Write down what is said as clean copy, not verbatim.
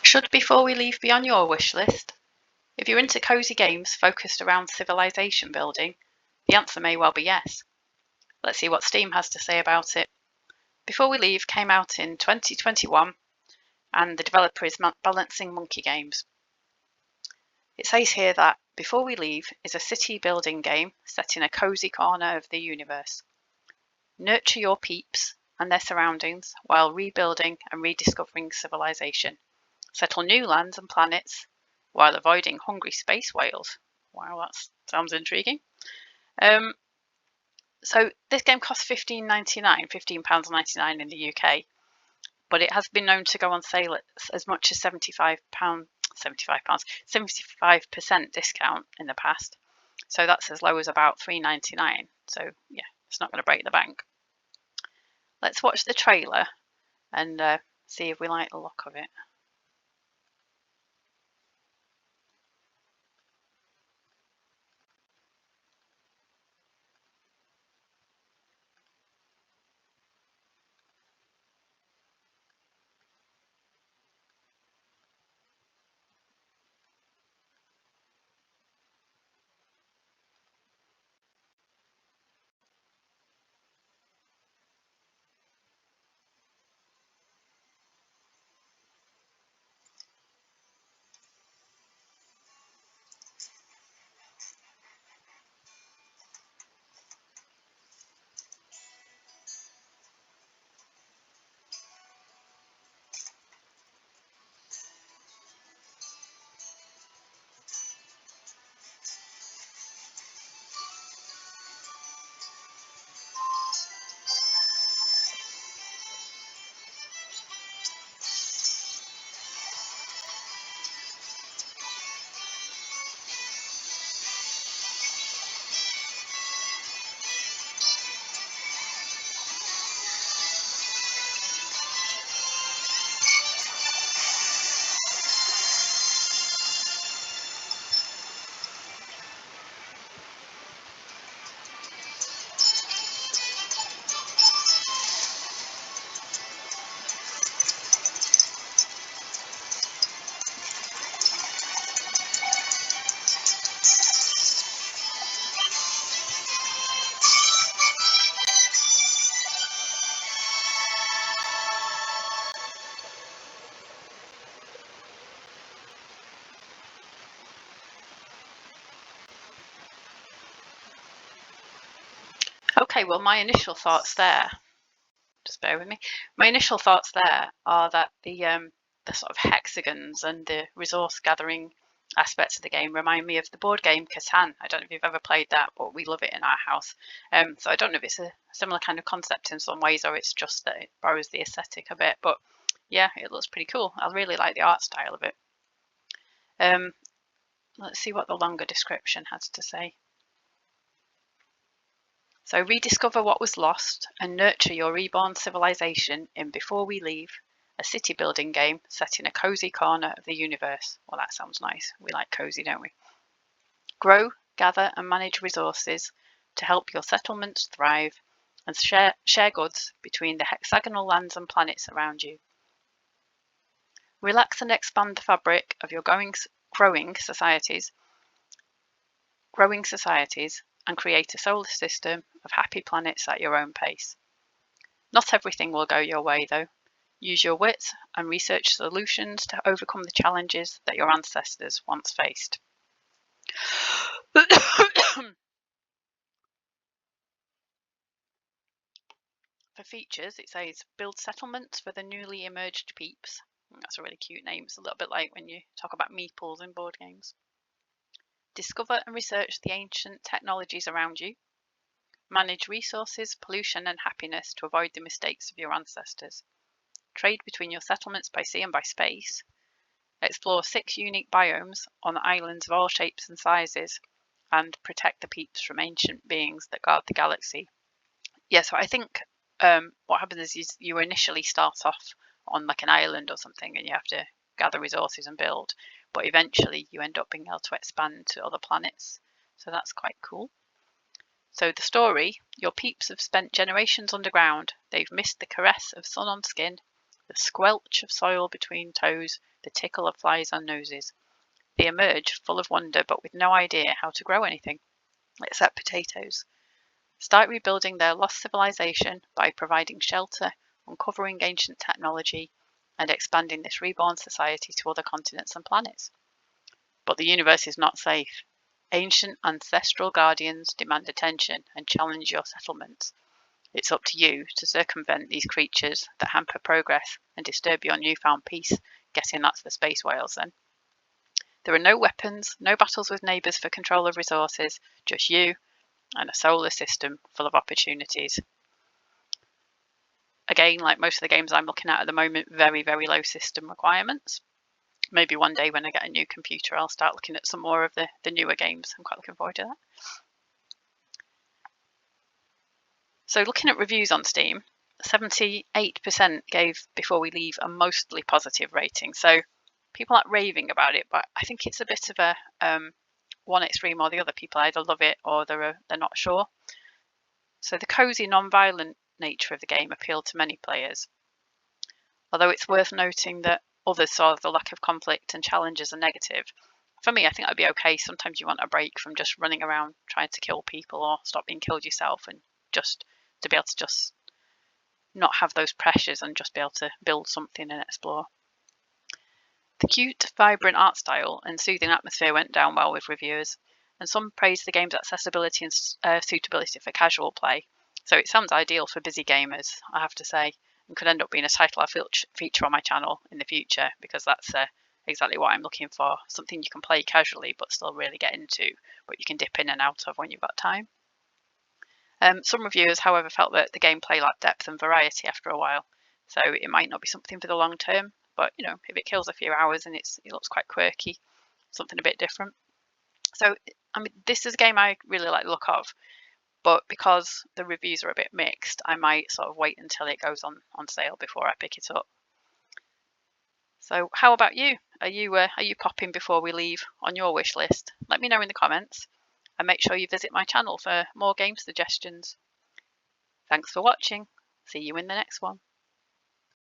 Should Before We Leave be on your wish list? If you're into cozy games focused around civilization building, the answer may well be yes. Let's see what Steam has to say about it. Before We Leave came out in 2021, and the developer is Balancing Monkey Games. It says here that Before We Leave is a city building game set in a cozy corner of the universe. Nurture your peeps and their surroundings while rebuilding and rediscovering civilization. Settle new lands and planets while avoiding hungry space whales. Wow, that sounds intriguing. So this game costs £15.99 in the UK, but it has been known to go on sale at as much as £75 75% discount in the past. So that's as low as about £3.99. So yeah, it's not going to break the bank. Let's watch the trailer and see if we like the look of it. Okay, well, my initial thoughts there, just bear with me. My initial thoughts there are that the sort of hexagons and the resource gathering aspects of the game remind me of the board game Catan. I don't know if you've ever played that, but we love it in our house. So I don't know if it's a similar kind of concept in some ways, or it's just that it borrows the aesthetic a bit. But yeah, it looks pretty cool. I really like the art style of it. Let's see what the longer description has to say. So rediscover what was lost and nurture your reborn civilization in Before We Leave, a city building game set in a cozy corner of the universe. Well, that sounds nice. We like cozy, don't we? Grow, gather and manage resources to help your settlements thrive and share goods between the hexagonal lands and planets around you. Relax and expand the fabric of your growing societies and create a solar system of happy planets at your own pace. Not everything will go your way, though. Use your wits and research solutions to overcome the challenges that your ancestors once faced. For features, it says build settlements for the newly emerged peeps. That's a really cute name. It's a little bit like when you talk about meeples in board games. Discover and research the ancient technologies around you. Manage resources, pollution and happiness to avoid the mistakes of your ancestors. Trade between your settlements by sea and by space. Explore 6 unique biomes on islands of all shapes and sizes. And protect the peeps from ancient beings that guard the galaxy. Yeah, so I think what happens is you initially start off on like an island or something and you have to gather resources and build, but eventually you end up being able to expand to other planets. So that's quite cool. So the story, your peeps have spent generations underground. They've missed the caress of sun on skin, the squelch of soil between toes, the tickle of flies on noses. They emerge full of wonder but with no idea how to grow anything, except potatoes. Start rebuilding their lost civilization by providing shelter, uncovering ancient technology, and expanding this reborn society to other continents and planets. But the universe is not safe. Ancient ancestral guardians demand attention and challenge your settlements. It's up to you to circumvent these creatures that hamper progress and disturb your newfound peace. Guessing that's the space whales then. There are no weapons, no battles with neighbours for control of resources, just you and a solar system full of opportunities. Again, like most of the games I'm looking at the moment, very, very low system requirements. Maybe one day when I get a new computer, I'll start looking at some more of the newer games. I'm quite looking forward to that. So looking at reviews on Steam, 78% gave Before We Leave a mostly positive rating. So people aren't raving about it, but I think it's a bit of a one extreme or the other. People either love it or they're not sure. So the cosy, non-violent nature of the game appealed to many players. Although it's worth noting that others saw the lack of conflict and challenge as a negative. For me, I think that'd be okay. Sometimes you want a break from just running around trying to kill people or stop being killed yourself, and just to be able to just not have those pressures and just be able to build something and explore. The cute, vibrant art style and soothing atmosphere went down well with reviewers, and some praised the game's accessibility and suitability for casual play. So it sounds ideal for busy gamers, I have to say, and could end up being a title I feature on my channel in the future, because that's exactly what I'm looking for. Something you can play casually but still really get into, but you can dip in and out of when you've got time. Some reviewers, however, felt that the gameplay lacked depth and variety after a while, so it might not be something for the long term, but if it kills a few hours and it looks quite quirky, something a bit different. So this is a game I really like the look of, but because the reviews are a bit mixed, I might sort of wait until it goes on sale before I pick it up. So how about you? Are you popping Before We Leave on your wish list? Let me know in the comments, and make sure you visit my channel for more game suggestions. Thanks for watching. See you in the next one.